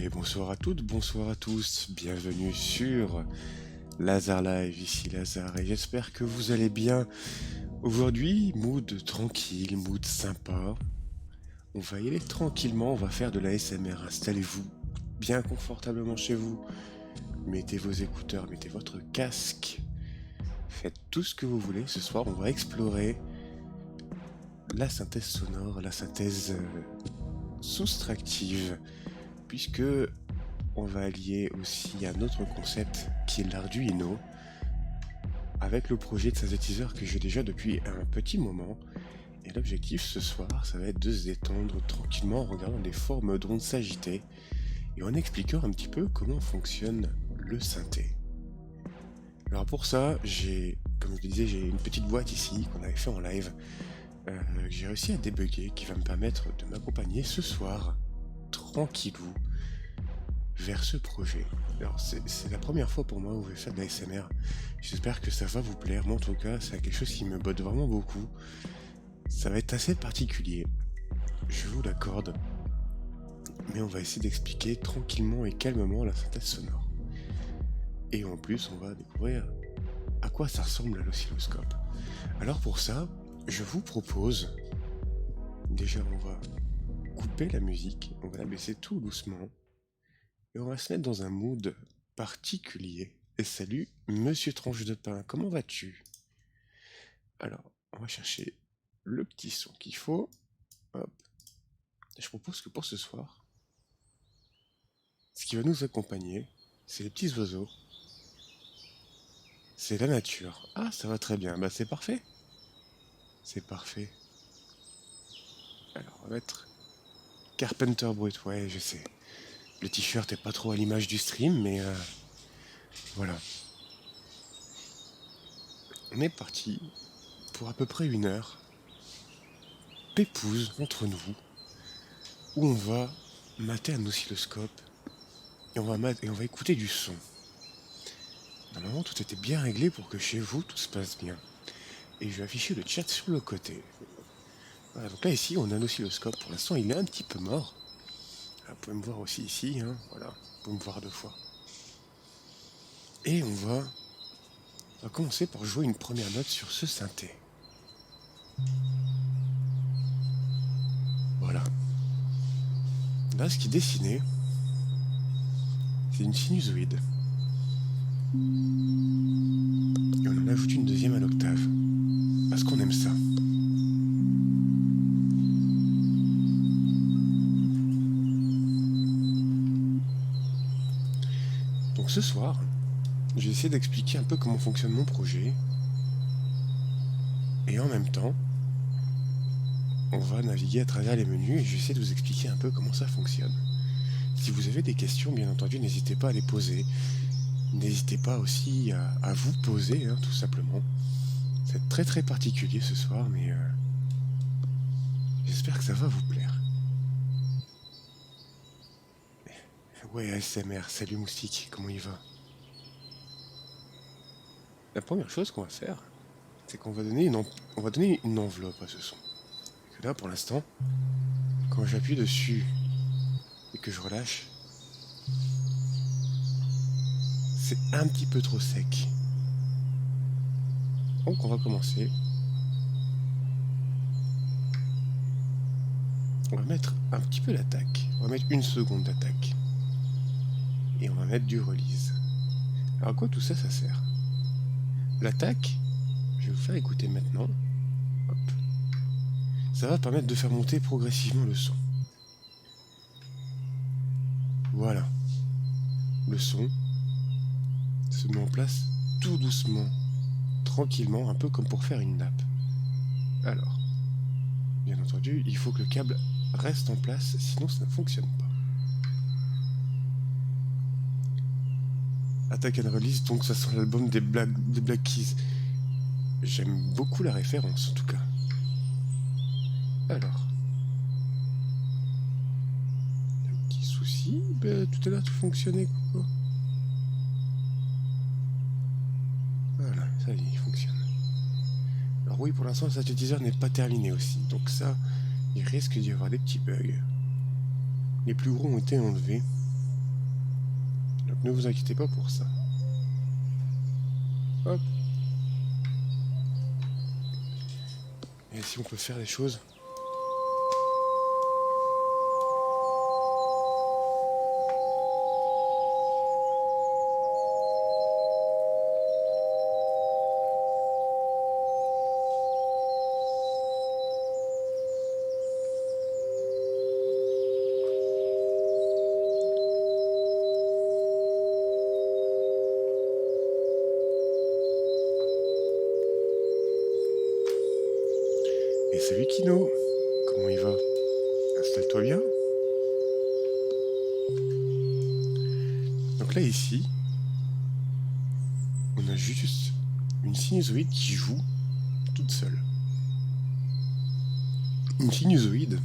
Et bonsoir à toutes, bonsoir à tous, bienvenue sur Lazare Live, ici Lazare, et j'espère que vous allez bien. Aujourd'hui, mood tranquille, mood sympa. On va y aller tranquillement, on va faire de la SMR. Installez-vous bien confortablement chez vous. Mettez vos écouteurs, mettez votre casque. Faites tout ce que vous voulez. Ce soir, on va explorer la synthèse sonore, la synthèse soustractive, puisque on va allier aussi un autre concept qui est l'Arduino avec le projet de synthétiseur que j'ai déjà depuis un petit moment. Et l'objectif ce soir, ça va être de se détendre tranquillement en regardant des formes d'ondes s'agiter et en expliquant un petit peu comment fonctionne le synthé. Alors pour ça, comme je le disais, j'ai une petite boîte ici qu'on avait fait en live, que j'ai réussi à débugger, qui va me permettre de m'accompagner ce soir, tranquillou, vers ce projet. Alors c'est la première fois pour moi où je vais faire de la SMR. J'espère que ça va vous plaire. Moi en tout cas, c'est quelque chose qui me botte vraiment beaucoup. Ça va être assez particulier, je vous l'accorde, mais on va essayer d'expliquer tranquillement et calmement la synthèse sonore. Et en plus, on va découvrir à quoi ça ressemble à l'oscilloscope. Alors pour ça, je vous propose, déjà on va couper la musique, on va la baisser tout doucement, et on va se mettre dans un mood particulier. Et salut, Monsieur Tranche de Pain, comment vas-tu? Alors, on va chercher le petit son qu'il faut. Hop. Je propose que pour ce soir, ce qui va nous accompagner, c'est les petits oiseaux. C'est la nature. Ah, ça va très bien. Bah, c'est parfait. C'est parfait. Alors, on va mettre Carpenter Brut. Ouais, je sais. Le t-shirt est pas trop à l'image du stream, mais voilà. On est parti pour à peu près 1 heure. Pépouze entre nous, où on va mater un oscilloscope et on va écouter du son. Normalement, tout était bien réglé pour que chez vous, tout se passe bien. Et je vais afficher le chat sur le côté. Voilà, donc là, ici, on a un oscilloscope. Pour l'instant, il est un petit peu mort. Là, vous pouvez me voir aussi ici, hein. Voilà, vous pouvez me voir 2 fois. Et on va commencer par jouer une première note sur ce synthé. Voilà. Là, ce qui est dessiné, c'est une sinusoïde. Et on en ajoute une deuxième à l'octave. Parce qu'on aime ça. Donc ce soir, j'ai essayé d'expliquer un peu comment fonctionne mon projet. Et en même temps, on va naviguer à travers les menus et je vais essayer de vous expliquer un peu comment ça fonctionne. Si vous avez des questions, bien entendu, n'hésitez pas à les poser. N'hésitez pas aussi à vous poser, hein, tout simplement. C'est très très particulier ce soir, mais j'espère que ça va vous plaire. Ouais, ASMR, salut Moustique, comment il va? La première chose qu'on va faire, c'est qu'on va donner une enveloppe à ce son. Et que là, pour l'instant, quand j'appuie dessus et que je relâche, c'est un petit peu trop sec. Donc on va commencer. On va mettre un petit peu d'attaque. On va mettre 1 seconde d'attaque. Et on va mettre du release. Alors à quoi tout ça, ça sert? L'attaque, je vais vous faire écouter maintenant. Hop. Ça va permettre de faire monter progressivement le son. Voilà. Le son se met en place tout doucement, tranquillement, un peu comme pour faire une nappe. Alors, bien entendu, il faut que le câble reste en place, sinon ça ne fonctionne pas. Attack and Release, donc ça sent l'album des Black Keys. J'aime beaucoup la référence en tout cas. Alors, un petit souci, tout à l'heure tout fonctionnait quoi. Voilà, ça y est, il fonctionne. Alors oui, pour l'instant le synthétiseur n'est pas terminé aussi, donc ça, il risque d'y avoir des petits bugs. Les plus gros ont été enlevés. Ne vous inquiétez pas pour ça. Hop. Et si on peut faire des choses. Et salut Kino, comment il va? Installe-toi bien. Donc là ici, on a juste une sinusoïde qui joue toute seule. Une sinusoïde,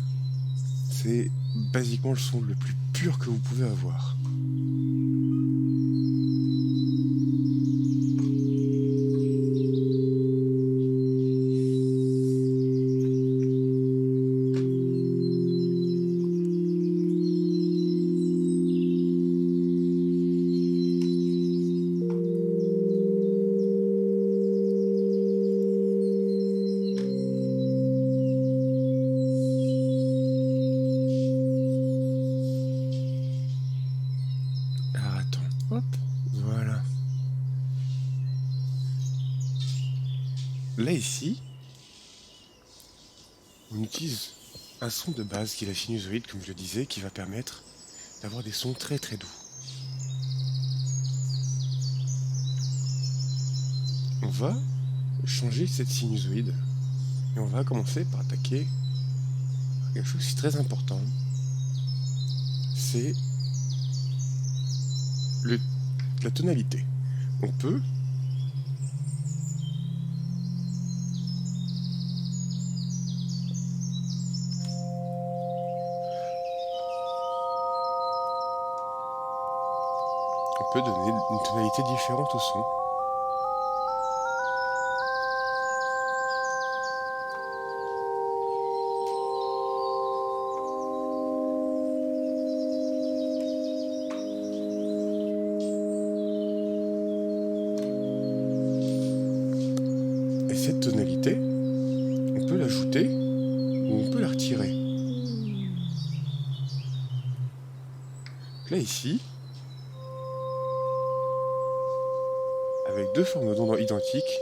c'est basiquement le son le plus pur que vous pouvez avoir. Alors attends, hop, voilà. Là ici, on utilise un son de base qui est la sinusoïde, comme je le disais, qui va permettre d'avoir des sons très très doux. On va changer cette sinusoïde et on va commencer par attaquer quelque chose qui est très important. C'est la tonalité. On peut donner une tonalité différente au son. Et cette tonalité, on peut l'ajouter ou on peut la retirer. Là ici, avec deux formes d'ondes identiques,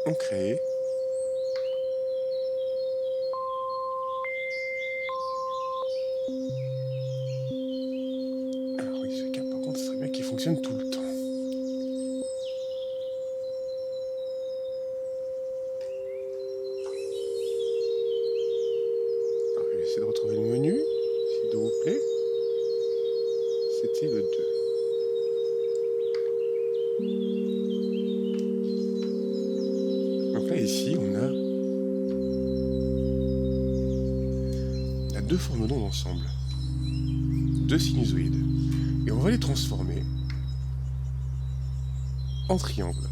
on crée alors oui, ce cas par contre, ce serait bien qu'il fonctionne tout le temps. Alors, je vais essayer de retrouver le menu, s'il vous plaît. C'était le 2. Donc là ici, on a deux formes d'ondes ensemble, deux sinusoïdes, et on va les transformer en triangles.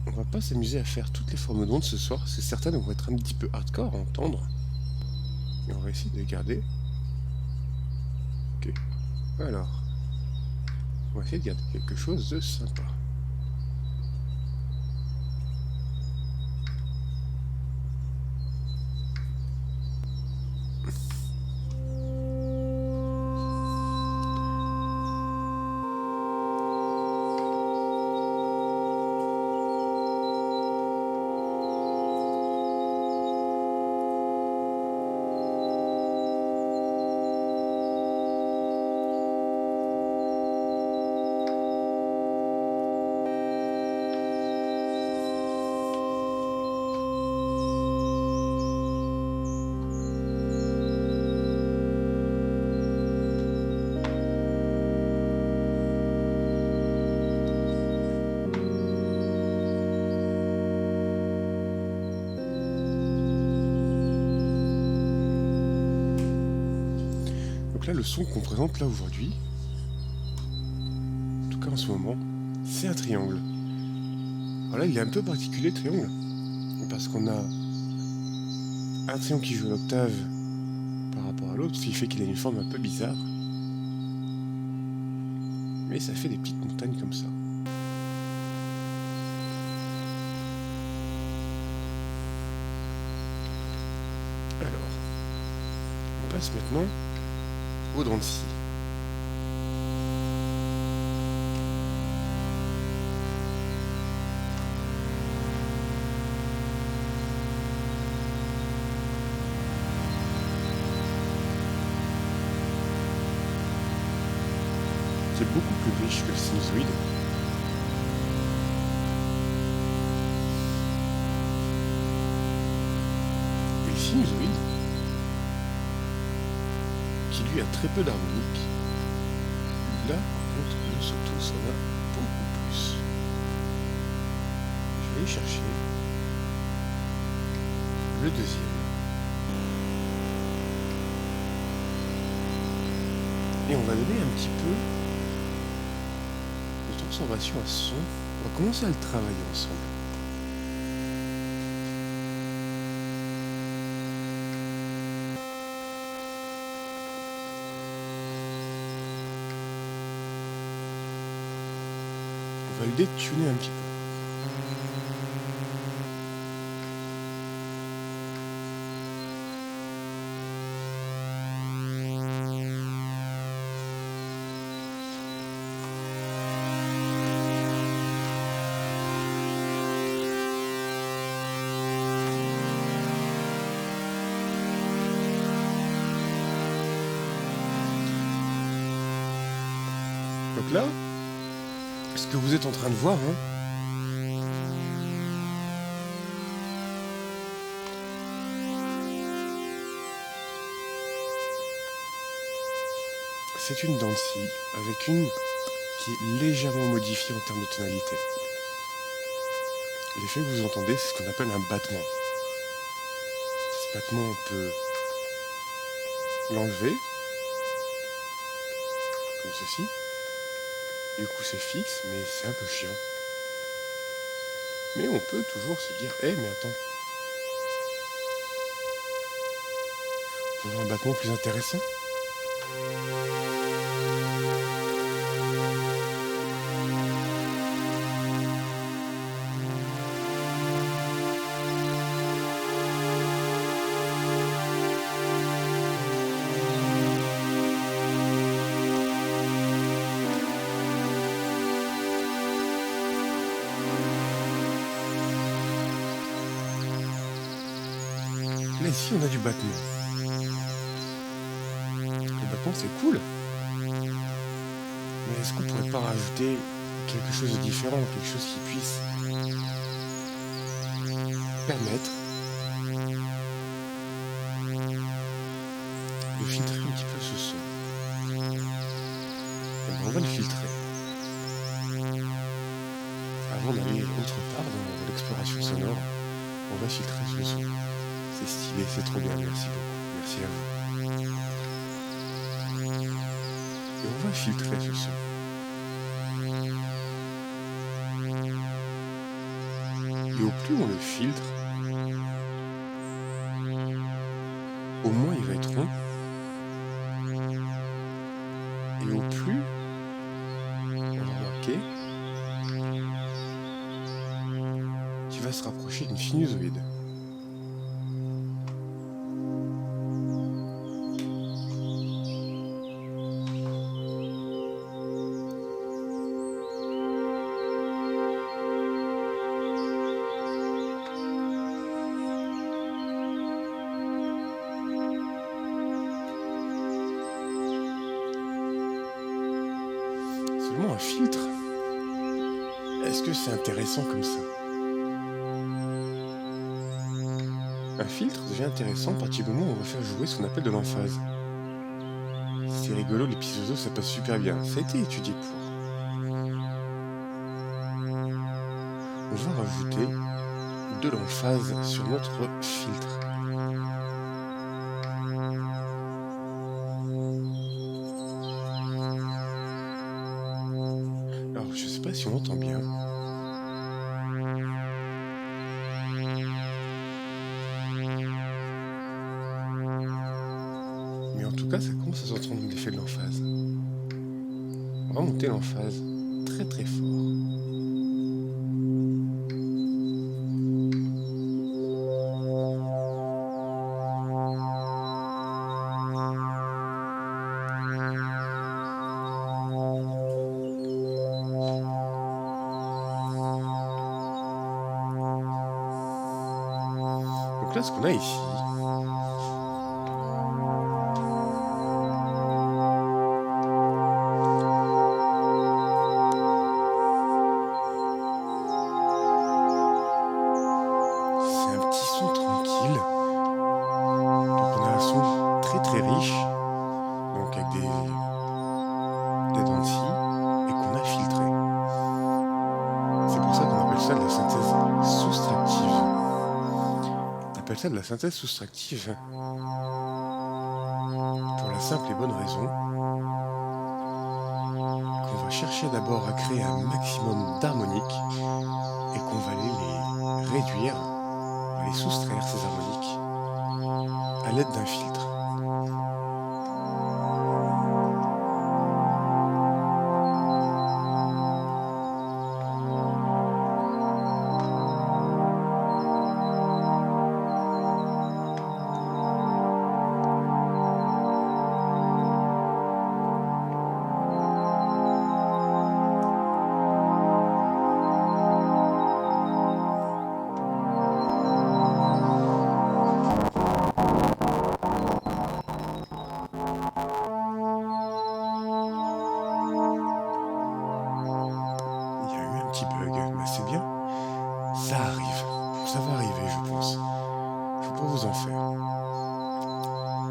On va pas s'amuser à faire toutes les formes d'ondes ce soir, parce que certaines vont être un petit peu hardcore à entendre, et on va essayer de les garder. Ok, alors, on va essayer de garder quelque chose de sympa. Là, le son qu'on présente là aujourd'hui, en tout cas en ce moment, c'est un triangle. Alors là, il est un peu particulier, le triangle, parce qu'on a un triangle qui joue à l'octave par rapport à l'autre, ce qui fait qu'il a une forme un peu bizarre. Mais ça fait des petites montagnes comme ça. Alors, on passe maintenant aux dents de scie. C'est beaucoup plus riche que le sinusoïde. Et le sinusoïde, qui lui a très peu d'harmonique, là par contre le sautus en a beaucoup plus. Je vais aller chercher le deuxième. Et on va donner un petit peu de transformation à ce son. On va commencer à le travailler ensemble. On va le détuner un petit peu. Donc là, ce que vous êtes en train de voir, c'est une dent de scie avec une qui est légèrement modifiée en termes de tonalité. L'effet que vous entendez, c'est ce qu'on appelle un battement. Ce battement, on peut l'enlever, comme ceci. Du coup, c'est fixe, mais c'est un peu chiant. Mais on peut toujours se dire, mais attends. On peut avoir un battement plus intéressant. Là, ici, on a du battement. Le battement, c'est cool. Mais est-ce qu'on pourrait pas rajouter quelque chose de différent, quelque chose qui puisse permettre de filtrer un petit peu ce son? Et ben, on va le filtrer. Avant d'aller autre part dans l'exploration sonore, on va filtrer ce son. C'est stylé, c'est trop bien, merci beaucoup. Merci à vous. Et on va filtrer ce son. Et au plus on le filtre, au moins il va être rond. Et au plus, on va remarquer qu'il va se rapprocher d'une sinusoïde. Seulement un filtre, est-ce que c'est intéressant comme ça? Un filtre devient intéressant à partir du moment où on va faire jouer ce qu'on appelle de l'emphase. C'est rigolo, les pisosos ça passe super bien. Ça a été étudié pour. On va rajouter de l'emphase sur notre filtre. Alors je sais pas si on entend bien. tout cas, ça commence à s'entendre l'effet de l'emphase. On va monter l'emphase très très fort. Donc là, ce qu'on a ici, c'est un petit son tranquille. Donc on a un son très très riche, donc avec des dents de scie, et qu'on a filtré. C'est pour ça qu'on appelle ça de la synthèse soustractive. On appelle ça de la synthèse soustractive pour la simple et bonne raison qu'on va chercher d'abord à créer un maximum d'harmoniques et qu'on va aller les réduire, on va les soustraire ces harmoniques à l'aide d'un filtre. Il y a eu un petit bug, mais c'est bien. Ça arrive. Ça va arriver, je pense. Faut pas vous en faire.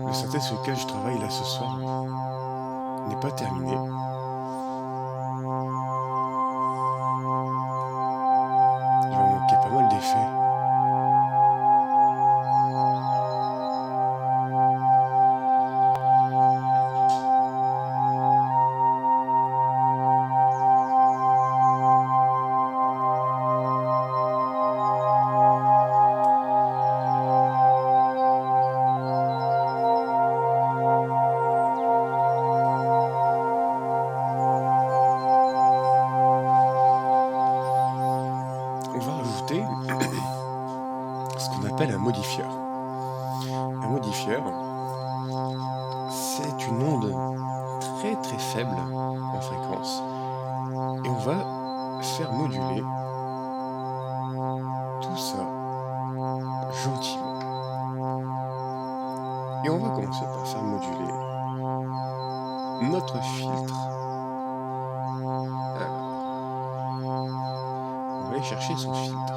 Le synthèse sur lequel je travaille là ce soir n'est pas terminé. Il va manquer pas mal d'effets. On va rajouter ce qu'on appelle un modifieur. Un modifieur, c'est une onde très très faible en fréquence et on va faire moduler tout ça gentiment. Et on va commencer par faire moduler notre filtre. Alors, on va aller chercher son filtre.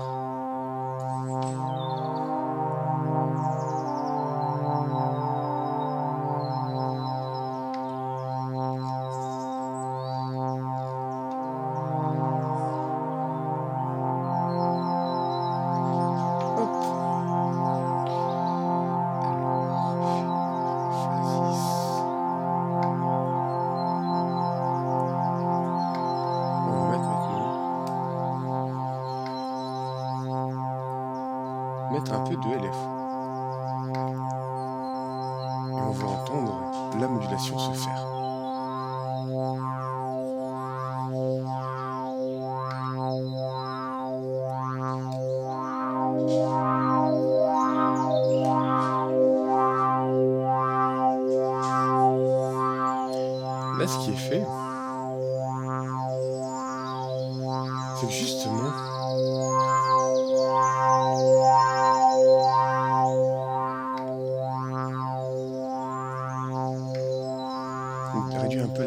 Hop. On va mettre un peu de LFO. Et on va entendre la modulation se faire. Là, ce qui est fait, c'est que justement, on réduit un peu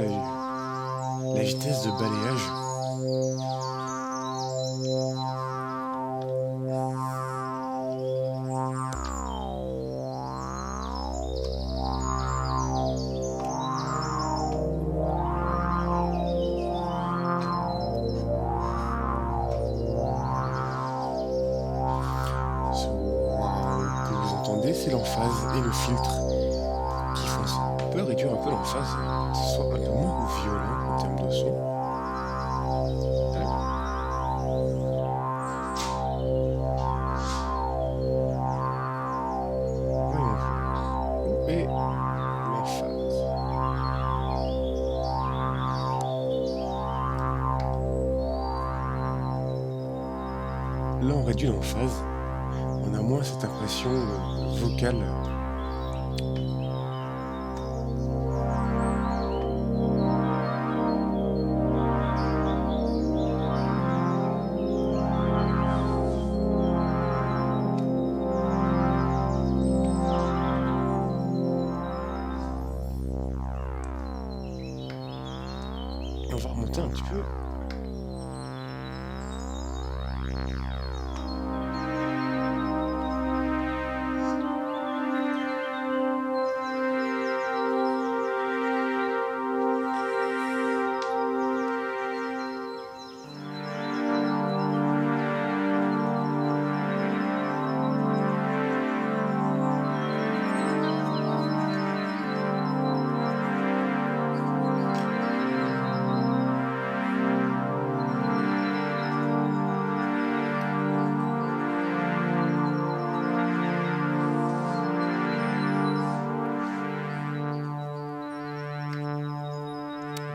la vitesse de balayage. Ce que vous entendez, c'est l'emphase et le filtre qui font ça. On peut réduire un peu l'emphase, que ce soit un peu moins violent en termes de son. Voyons voir. Où est l'emphase? réduit l'emphase, on a moins cette impression vocale. On va remonter un petit peu.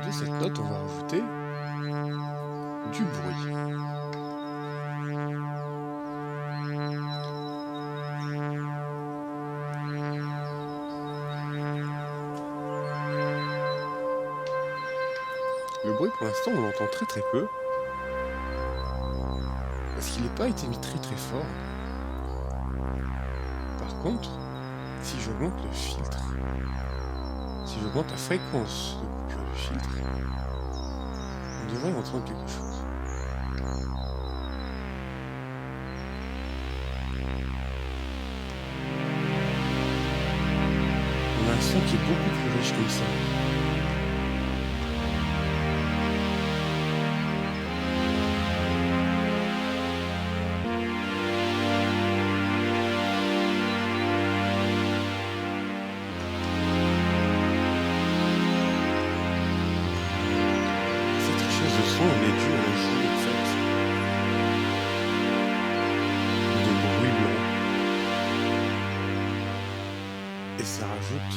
De cette note, on va rajouter du bruit. Le bruit, pour l'instant, on l'entend très très peu, parce qu'il n'est pas été mis très très fort. Par contre, si j'augmente le filtre, si j'augmente la fréquence de coupure du filtre, on devrait entendre quelque chose. On a un son qui est beaucoup plus riche comme ça. Elle est due à l'ajout en fait de bruit blanc, et ça rajoute,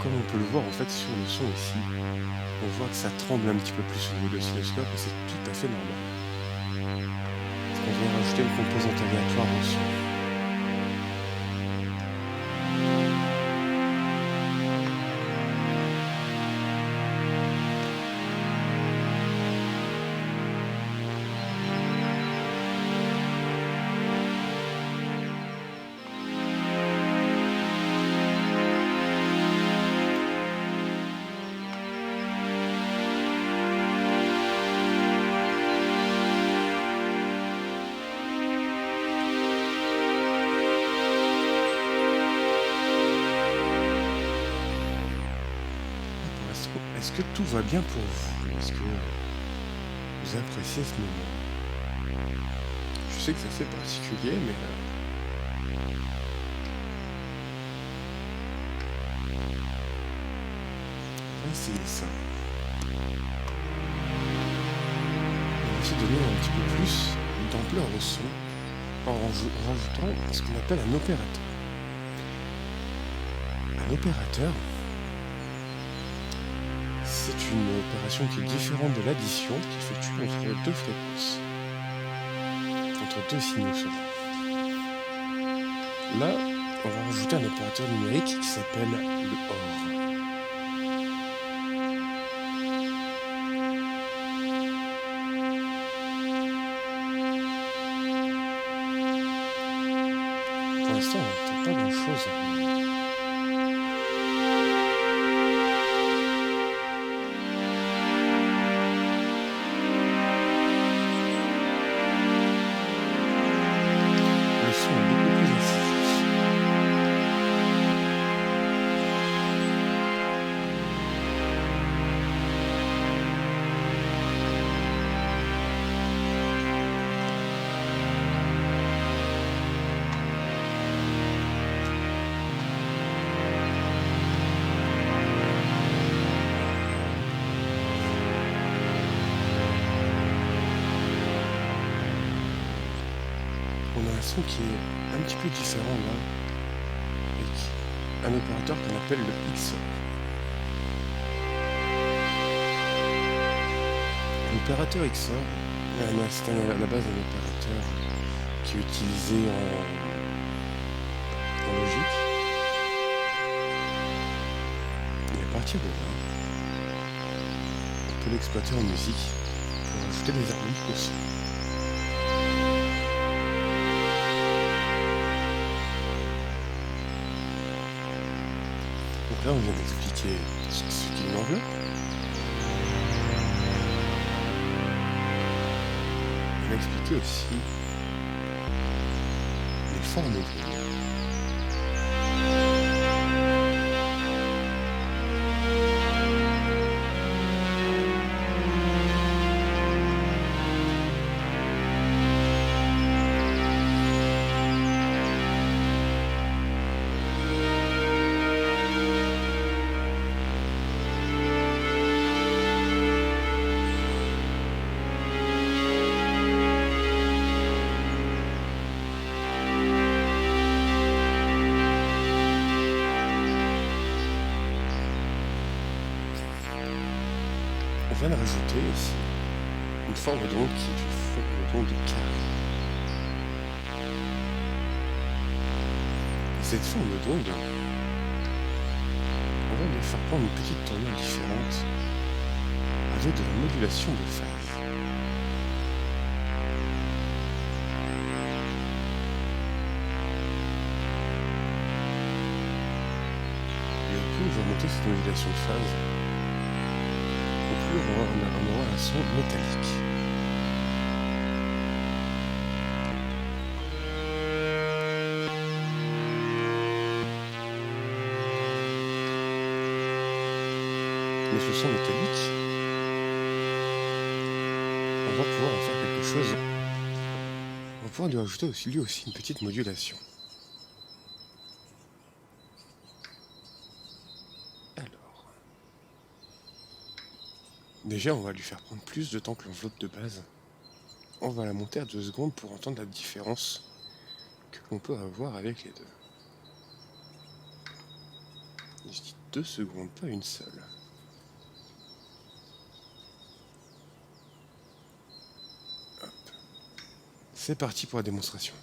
comme on peut le voir en fait sur le son ici, on voit que ça tremble un petit peu plus au niveau de l'oscilloscope, et c'est tout à fait normal. Parce qu'on vient rajouter une composante aléatoire au son. Est-ce que tout va bien pour vous? Est-ce que vous appréciez ce moment? Je sais que c'est assez particulier, mais on va essayer ça. On va essayer de donner un petit peu plus d'ampleur au son en rajoutant ce qu'on appelle un opérateur. Un opérateur, c'est une opération qui est différente de l'addition, qui s'effectue entre deux fréquences, entre deux signaux sonores. Là, on va rajouter un opérateur numérique qui s'appelle le OR. Pour l'instant, on n'entend pas grand-chose. Le son est beaucoup plus incisif. On a un son qui est un petit peu différent là, avec un opérateur qu'on appelle le XOR. L'opérateur XOR, c'est à la base un opérateur qui est utilisé en logique. Et à partir de là, on peut l'exploiter en musique pour ajouter des harmoniques aussi. Donc là, on vient d'expliquer ce qu'est une enveloppe. On a expliqué aussi les formes d'ondes. On vient de rajouter ici une forme d'onde qui est une forme d'onde carrée. Et cette forme d'onde, on va lui faire prendre une petite tournure différente avec de la modulation de phase. Et plus on va monter cette modulation de phase, plus on aura un son métallique. Mais ce son métallique, on va pouvoir en faire quelque chose. On va pouvoir lui ajouter aussi, lui aussi une petite modulation. Alors, déjà, on va lui faire prendre plus de temps que l'enveloppe de base. On va la monter à 2 secondes pour entendre la différence que l'on peut avoir avec les deux. Je dis 2 secondes, pas une seule. Hop. C'est parti pour la démonstration.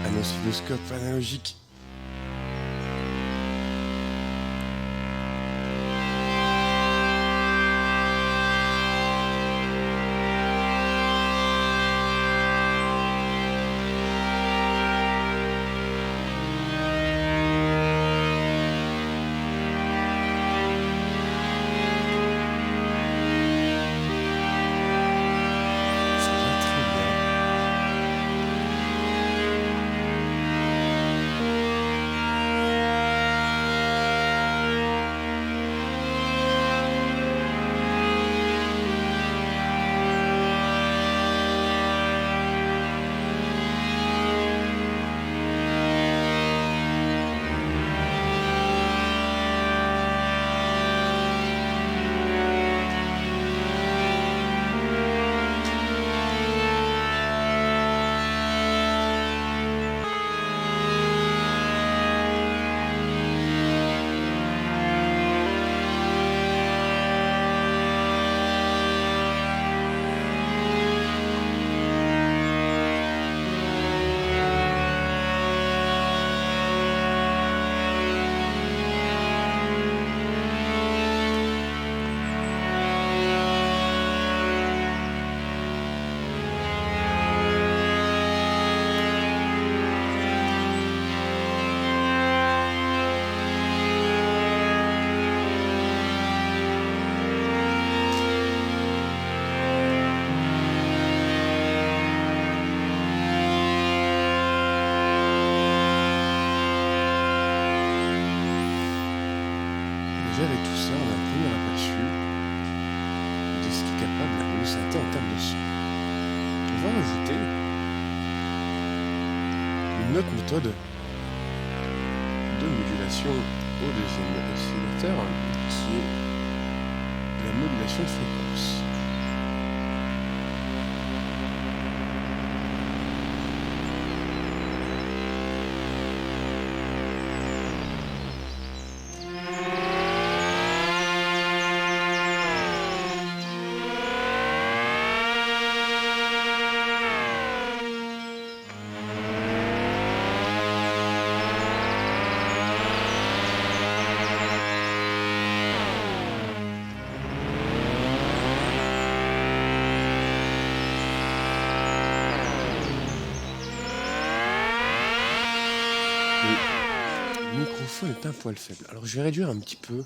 Un oscilloscope analogique. Ça va très bien. avec tout ça, on a un premier aperçu de ce qui est capable de nous synthé en termes de son. On va rajouter une autre méthode de modulation au deuxième oscillateur qui est la modulation de fréquence. Le microphone est un poil faible. Alors je vais réduire un petit peu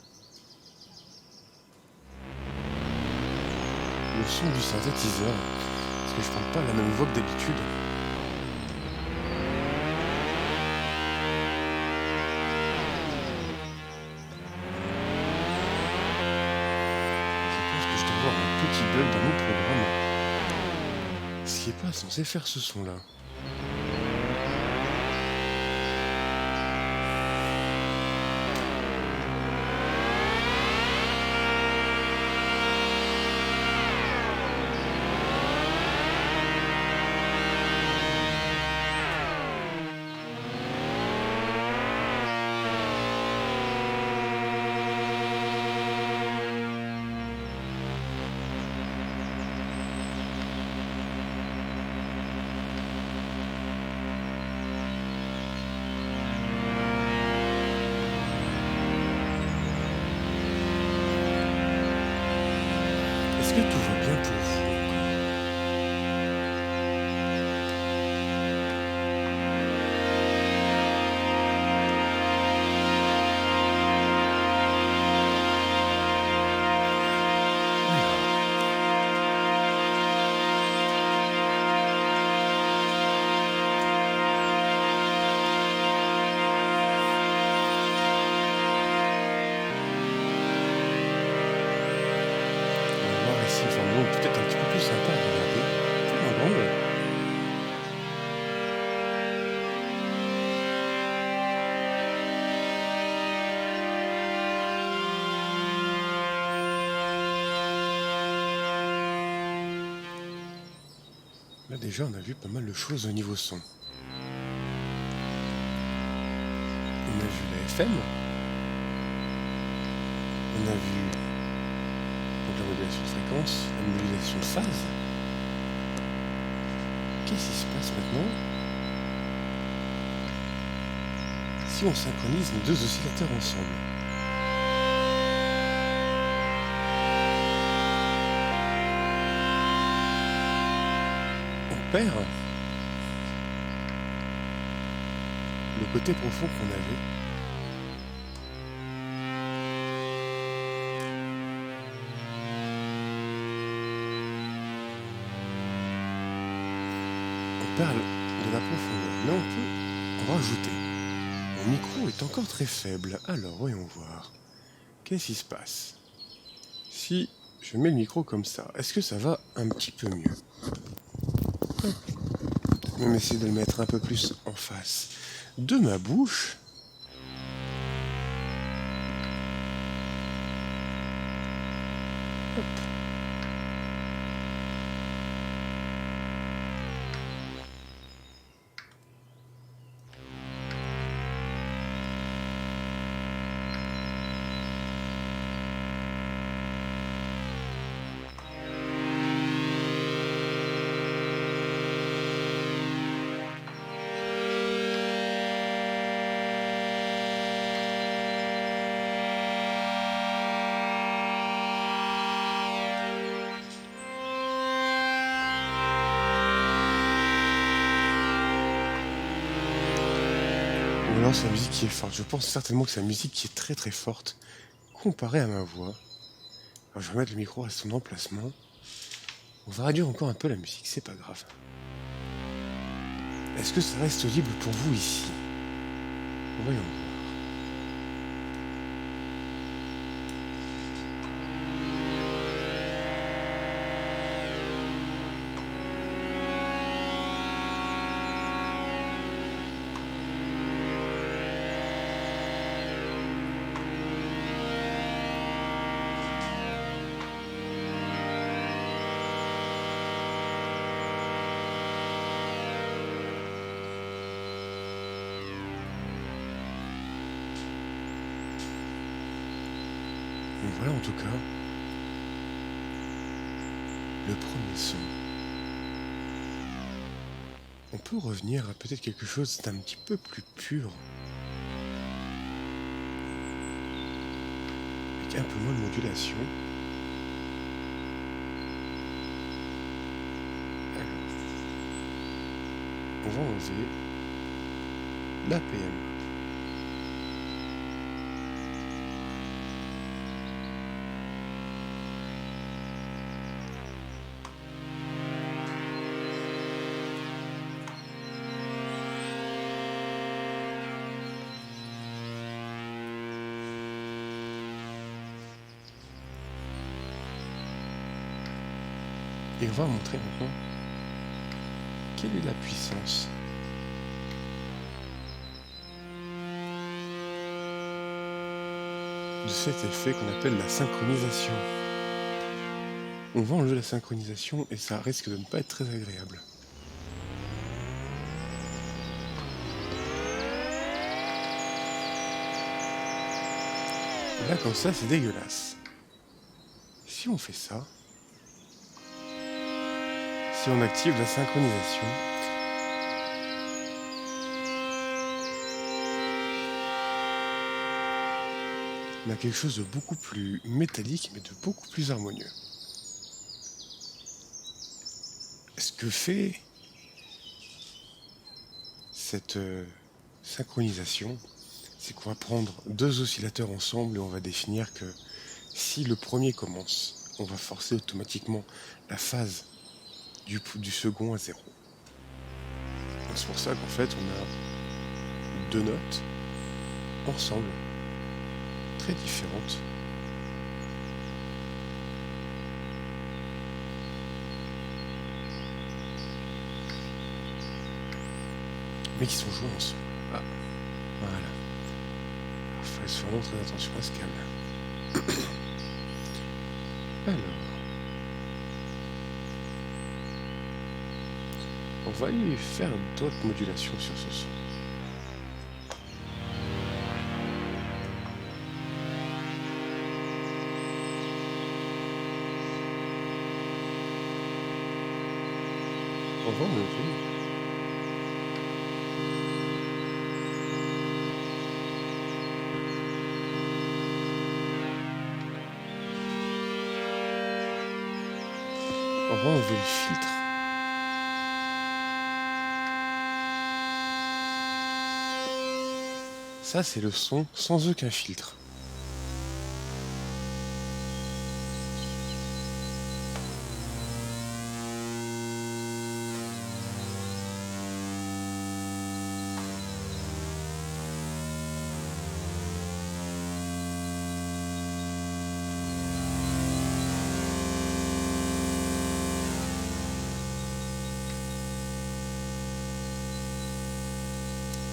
le son du synthétiseur, parce que je parle pas la même voix que d'habitude. Je pense que je dois avoir un petit bug dans mon programme, ce qui est pas censé faire ce son-là. Est-ce que tout va bien pour vous encore? On va voir ici une forme peut-être un petit peu plus sympa à regarder. Plus grande. Là déjà on a vu pas mal de choses au niveau son. On a vu la FM. On a vu donc la modulation de fréquence, la modulation de phase. Qu'est-ce qui se passe maintenant si on synchronise les deux oscillateurs ensemble? On perd le côté profond qu'on avait. On perd de la profondeur, mais on peut en rajouter. Mon micro est encore très faible, alors voyons voir. Qu'est-ce qui se passe si je mets le micro comme ça? Est-ce que ça va un petit peu mieux? Peut-être même essayer de le mettre un peu plus en face de ma bouche. Hop. Ou alors c'est la musique qui est forte. Je pense certainement que c'est la musique qui est très très forte comparée à ma voix. Alors je vais mettre le micro à son emplacement. On va réduire encore un peu la musique, c'est pas grave. Est-ce que ça reste audible pour vous ici? Voyons voir. Donc voilà en tout cas le premier son. On peut revenir à peut-être quelque chose d'un petit peu plus pur, avec un peu moins de modulation. Alors, on va enlever l'APM. Et on va montrer maintenant quelle est la puissance de cet effet qu'on appelle la synchronisation. On va enlever la synchronisation et ça risque de ne pas être très agréable. Là comme ça c'est dégueulasse. Si on fait ça, si on active la synchronisation, on a quelque chose de beaucoup plus métallique mais de beaucoup plus harmonieux. Ce que fait cette synchronisation, c'est qu'on va prendre deux oscillateurs ensemble et on va définir que si le premier commence, on va forcer automatiquement la phase du second à 0. C'est pour ça qu'en fait on a deux notes ensemble, très différentes, mais qui sont jouées ensemble. Ah, voilà. Il faut faire vraiment très attention à ce câble. Alors, on va aller faire d'autres modulations sur ce son. On va enlever le filtre. Ça, c'est le son sans aucun filtre.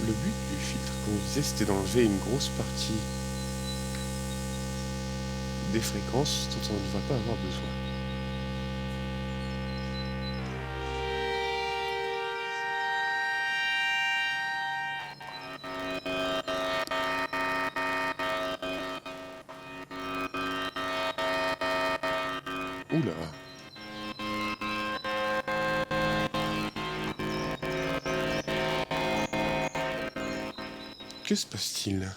Le but du filtre, comme je disais, c'était d'enlever une grosse partie des fréquences dont on ne va pas avoir besoin. Oula! Que se passe-t-il?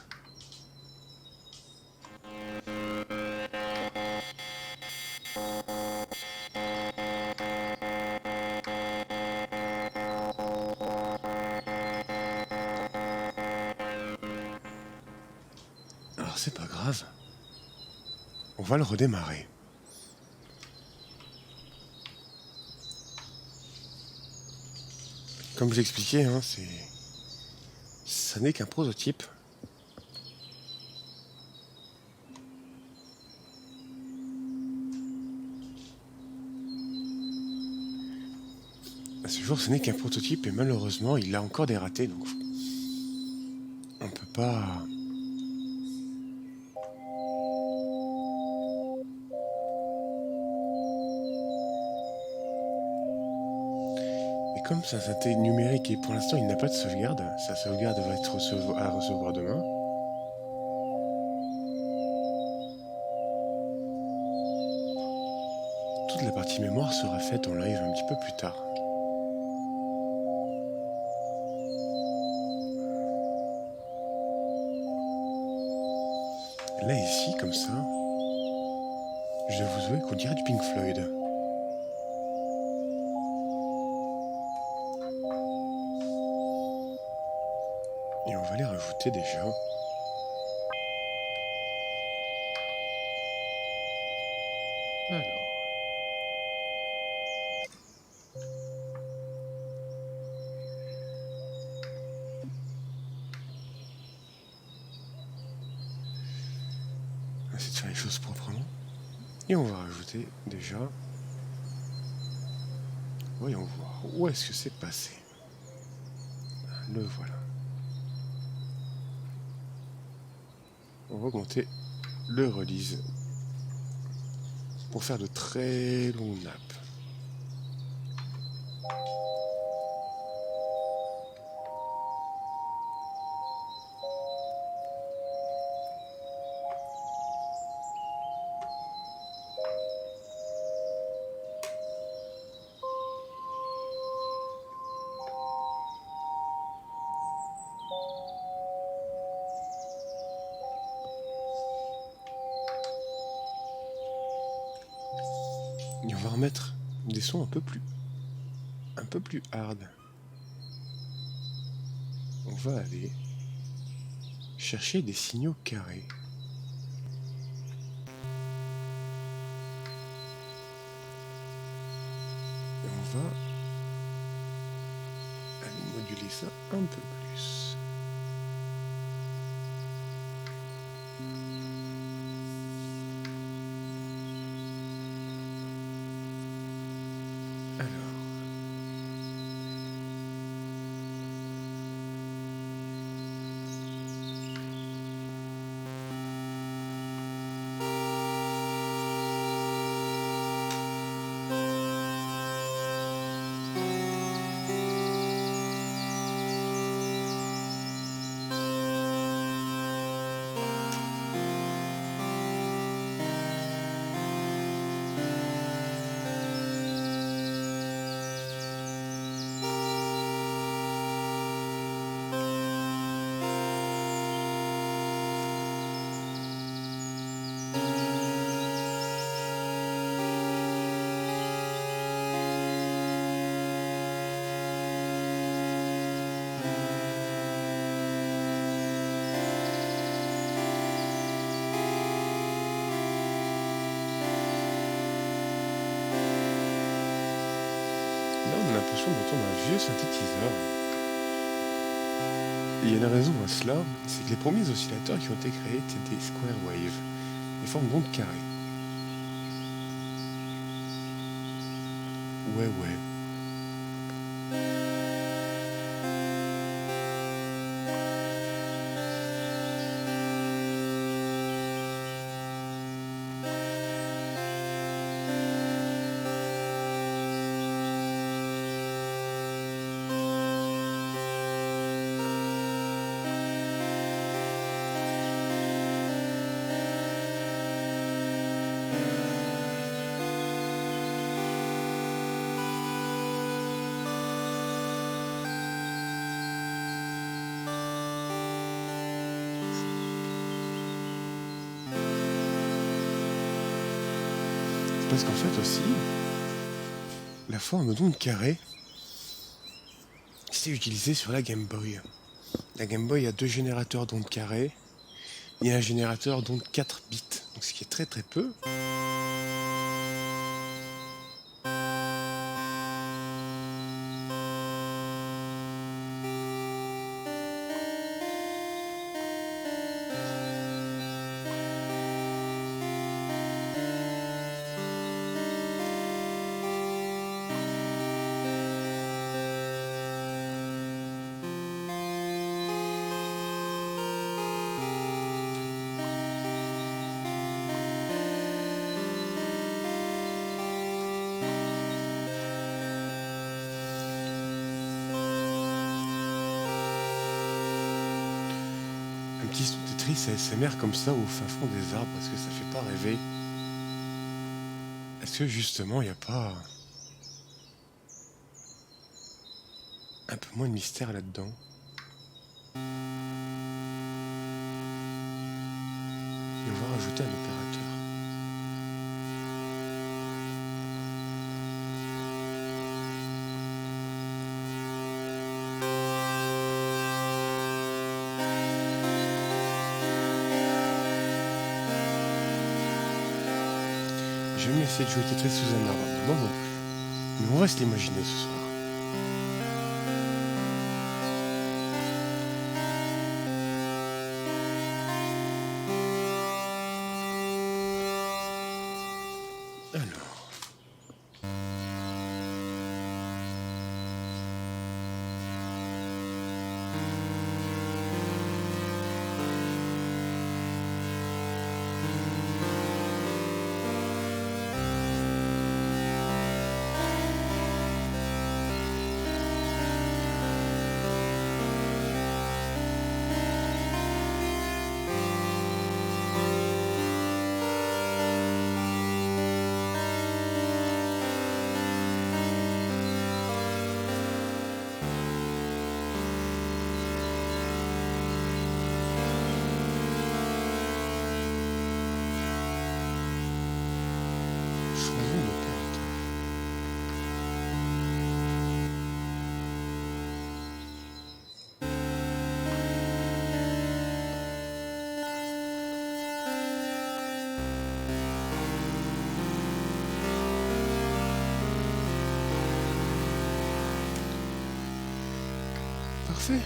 Alors c'est pas grave. On va le redémarrer. Comme j'expliquais, hein, ça n'est qu'un prototype. À ce jour, ce n'est qu'un prototype et malheureusement, il a encore des ratés, donc on peut pas... Et comme c'est un synthé numérique et pour l'instant il n'a pas de sauvegarde, sa sauvegarde va être à recevoir demain. toute la partie mémoire sera faite en live un petit peu plus tard. Là ici, comme ça, je vais vous jouer qu'on dirait du Pink Floyd. Et on va les rajouter déjà. Alors. On va essayer de faire les choses proprement. Et on va rajouter déjà. Voyons voir. Où est-ce que c'est passé? Le voilà. On va augmenter le release pour faire de très longues nappes. Et on va remettre des sons un peu plus hard. On va aller chercher des signaux carrés. Et on va aller moduler ça un peu plus. Alors. Là, on a l'impression d'entendre un vieux synthétiseur. Et il y a une raison à cela, c'est que les premiers oscillateurs qui ont été créés étaient des square wave, des formes d'ondes carrées. Ouais. Parce qu'en fait aussi, la forme d'onde carrée, c'est utilisé sur la Game Boy. La Game Boy a 2 générateurs d'ondes carrées et un générateur d'ondes 4 bits, donc ce qui est très peu. Un petit son Tetris ASMR comme ça au fin fond des arbres, parce que ça fait pas rêver. Est-ce que justement, il n'y a pas un peu moins de mystère là-dedans? Et on va rajouter un opérateur. Je vais me laisser de jouer Tetris sous un arbre. Moi non plus. Mais on va se l'imaginer ce soir. Alors. Choisons l'opérateur. Parfait.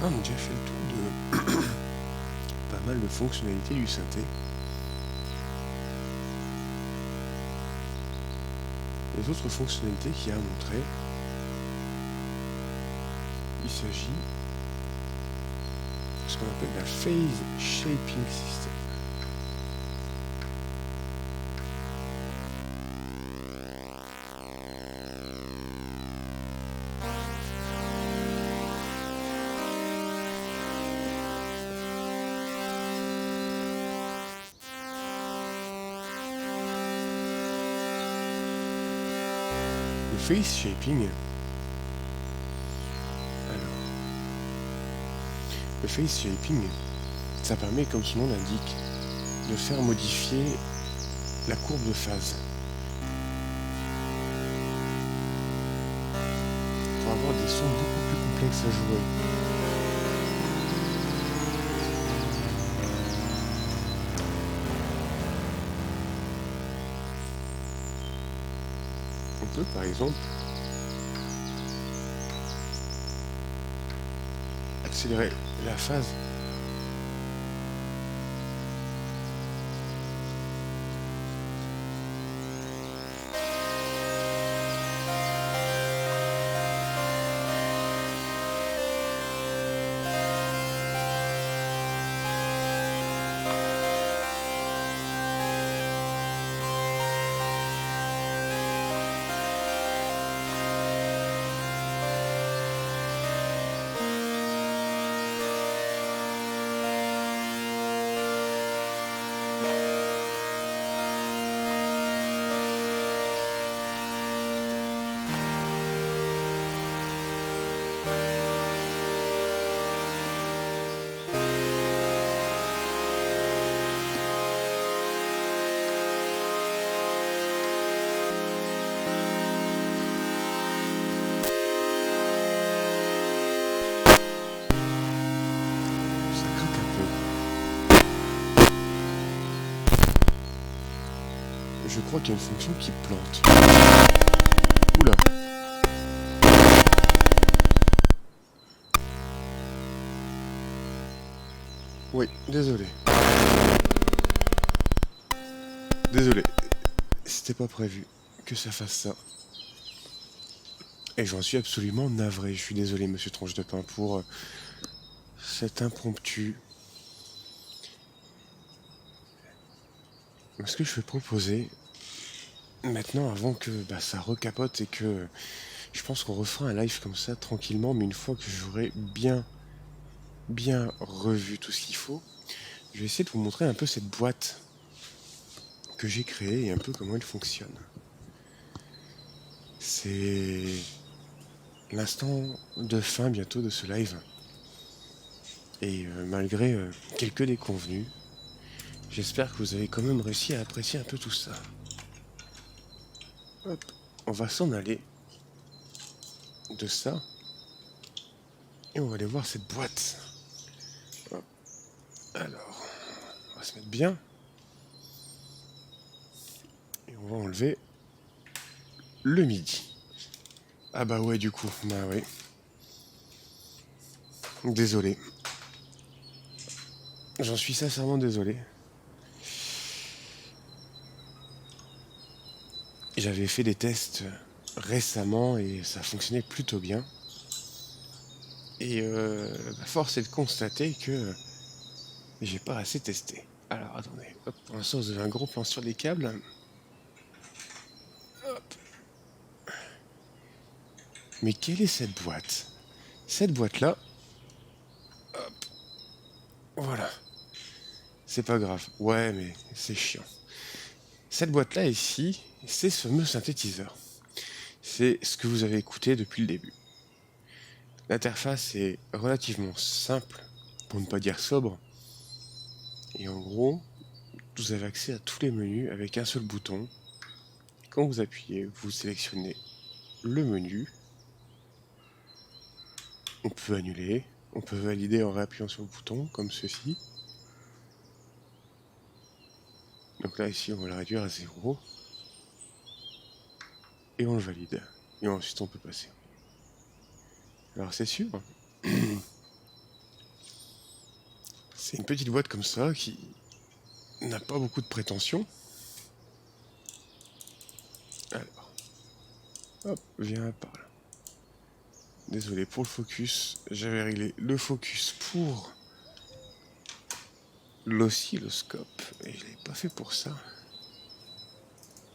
Ah, on a déjà fait le tour de pas mal de fonctionnalités du synthé. Les autres fonctionnalités qu'il y a à montrer, il s'agit de ce qu'on appelle la Phase Shaping System. Le Phase Shaping, le Phase Shaping, ça permet, comme son nom l'indique, de faire modifier la courbe de phase pour avoir des sons beaucoup plus complexes à jouer. On peut par exemple accélérer la phase je crois qu'il y a une fonction qui plante. Oula. Oui, désolé. Désolé. C'était pas prévu que ça fasse ça. Et j'en suis absolument navré. Je suis désolé, monsieur Tronche de Pain, pour cet impromptu. Ce que je vais proposer, maintenant, avant que ça recapote et que je pense qu'on refera un live comme ça, tranquillement, mais une fois que j'aurai bien revu tout ce qu'il faut, je vais essayer de vous montrer un peu cette boîte que j'ai créée et un peu comment elle fonctionne. C'est l'instant de fin bientôt de ce live. Et malgré quelques déconvenus, j'espère que vous avez quand même réussi à apprécier un peu tout ça. Hop, on va s'en aller de ça. Et on va aller voir cette boîte. Hop. Alors, on va se mettre bien. Et on va enlever le MIDI. Ah bah ouais, du coup, bah ouais. Désolé. J'en suis sincèrement désolé. J'avais fait des tests récemment et ça fonctionnait plutôt bien. Et force est de constater que j'ai pas assez testé. Alors attendez, hop, pour l'instant vous avez un gros plan sur les câbles. Hop. Mais quelle est cette boîte? Cette boîte-là, hop, voilà. C'est pas grave. Ouais, mais c'est chiant. Cette boîte-là ici, c'est ce fameux synthétiseur. C'est ce que vous avez écouté depuis le début. L'interface est relativement simple, pour ne pas dire sobre. Et en gros, vous avez accès à tous les menus avec un seul bouton. Quand vous appuyez, vous sélectionnez le menu. On peut annuler, on peut valider en réappuyant sur le bouton, comme ceci. Donc là, ici, on va le réduire à 0. Et on le valide. Et ensuite, on peut passer. Alors, c'est sûr, c'est une petite boîte comme ça qui n'a pas beaucoup de prétention. Alors, hop, viens par là. Désolé pour le focus, j'avais réglé le focus pour l'oscilloscope et je l'ai pas fait pour ça.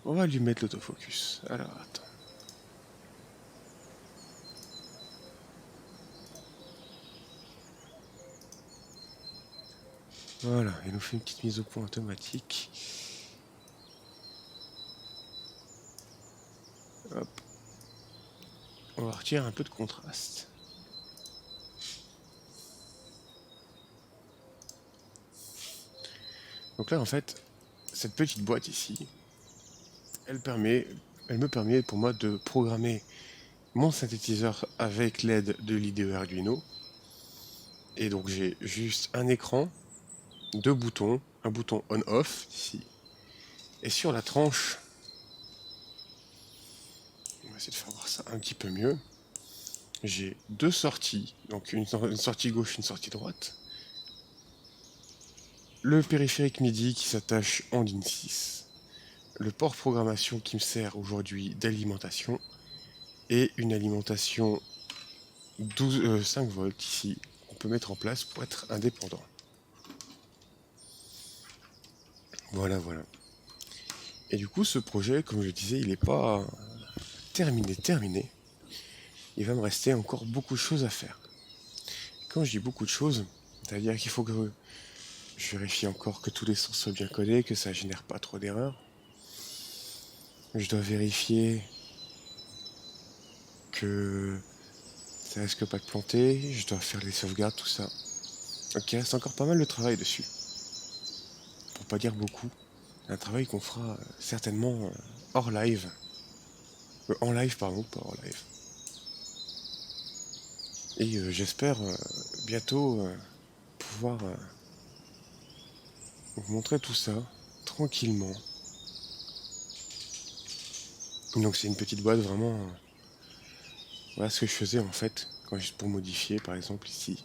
On va lui mettre l'autofocus. Alors attends. Voilà, il nous fait une petite mise au point automatique. Hop. On va retirer un peu de contraste. Donc là, en fait, cette petite boîte ici, elle me permet pour moi de programmer mon synthétiseur avec l'aide de l'IDE Arduino. Et donc j'ai juste un écran, deux boutons, un bouton on-off ici. Et sur la tranche, on va essayer de faire voir ça un petit peu mieux. J'ai deux sorties, donc une sortie gauche, une sortie droite. Le périphérique MIDI qui s'attache en DIN 6. Le port programmation qui me sert aujourd'hui d'alimentation. Et une alimentation 5 volts ici qu'on peut mettre en place pour être indépendant. Voilà. Et du coup, ce projet, comme je disais, il n'est pas terminé. Il va me rester encore beaucoup de choses à faire. Quand je dis beaucoup de choses, c'est-à-dire qu'il faut que je vérifie encore que tous les sons soient bien codés, que ça génère pas trop d'erreurs. Je dois vérifier que ça risque pas de planter. Je dois faire les sauvegardes, tout ça. Donc il reste encore pas mal de travail dessus. Pour pas dire beaucoup. Un travail qu'on fera certainement hors live. En live, pardon, pas hors live. Et j'espère bientôt pouvoir vous montrer tout ça tranquillement. Donc c'est une petite boîte vraiment. Voilà ce que je faisais en fait, quand juste pour modifier par exemple ici,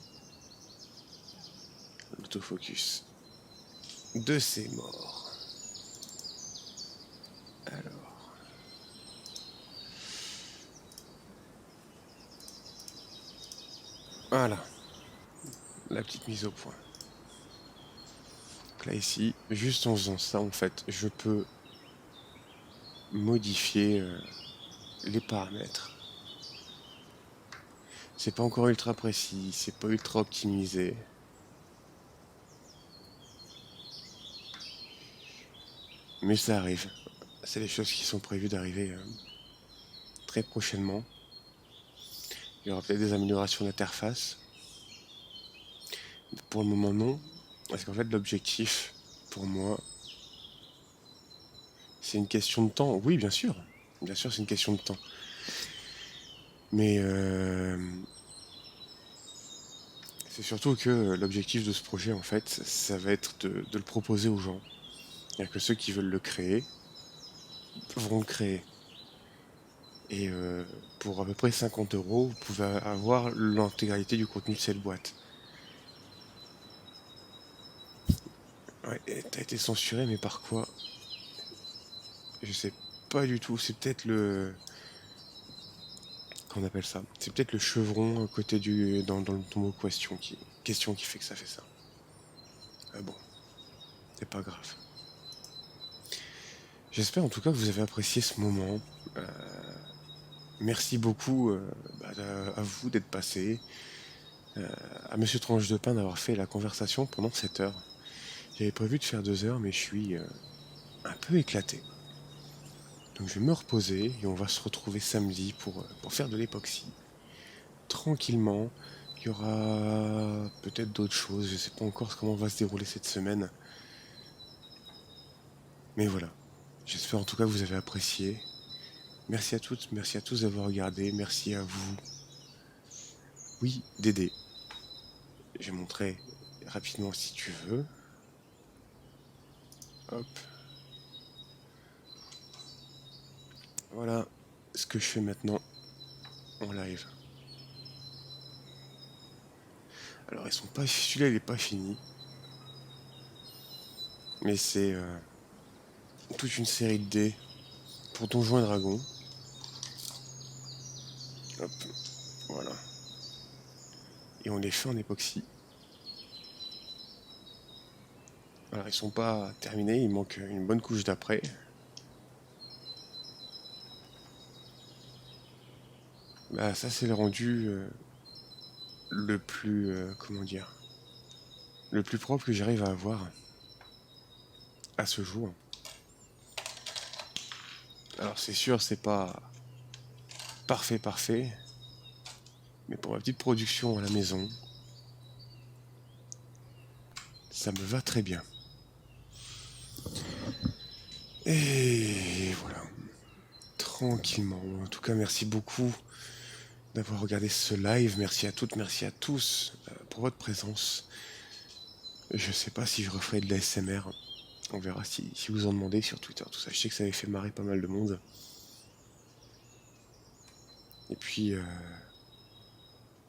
l'autofocus de ces morts. Alors, voilà, la petite mise au point. Donc là ici, juste en faisant ça en fait, je peux modifier les paramètres. C'est pas encore ultra précis, c'est pas ultra optimisé. Mais ça arrive. C'est des choses qui sont prévues d'arriver très prochainement. Il y aura peut-être des améliorations d'interface. Pour le moment non. Parce qu'en fait l'objectif, pour moi, c'est une question de temps. Oui bien sûr. Bien sûr c'est une question de temps. Mais c'est surtout que l'objectif de ce projet en fait, ça va être de le proposer aux gens. C'est-à-dire que ceux qui veulent le créer vont le créer. Et pour à peu près 50 €, vous pouvez avoir l'intégralité du contenu de cette boîte. Ouais, t'as été censuré, mais par quoi? Je sais pas du tout. C'est peut-être le. Qu'on appelle ça? C'est peut-être le chevron à côté du. Dans ton mot question qui fait que ça fait ça. Ah bon, c'est pas grave. J'espère en tout cas que vous avez apprécié ce moment. Euh, Merci beaucoup à vous d'être passé. À Monsieur Tranche de Pain d'avoir fait la conversation pendant 7 heures. J'avais prévu de faire 2 heures, mais je suis un peu éclaté. Donc je vais me reposer et on va se retrouver samedi pour faire de l'époxy. Tranquillement. Il y aura peut-être d'autres choses. Je sais pas encore comment va se dérouler cette semaine. Mais voilà. J'espère en tout cas que vous avez apprécié. Merci à toutes, merci à tous d'avoir regardé. Merci à vous. Oui, Dédé. Je vais montrer rapidement si tu veux. Hop. Voilà ce que je fais maintenant en live. Alors ils sont pas. Celui-là il est pas fini. Mais c'est toute une série de dés pour Donjons et Dragons. Hop. Voilà. Et on les fait en époxy. Alors ils sont pas terminés, il manque une bonne couche d'après. Bah ça c'est le rendu le plus comment dire, le plus propre que j'arrive à avoir à ce jour. Alors c'est sûr c'est pas parfait, mais pour ma petite production à la maison, ça me va très bien. Et voilà, tranquillement. En tout cas merci beaucoup d'avoir regardé ce live. Merci à toutes, merci à tous pour votre présence. Je sais pas si je referai de l'ASMR. On verra si vous en demandez sur Twitter, tout ça. Je sais que ça avait fait marrer pas mal de monde. Et puis,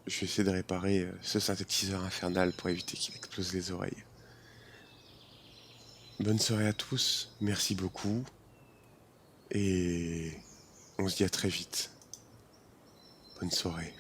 je vais essayer de réparer ce synthétiseur infernal pour éviter qu'il explose les oreilles. Bonne soirée à tous, merci beaucoup. Et on se dit à très vite. Bonne soirée.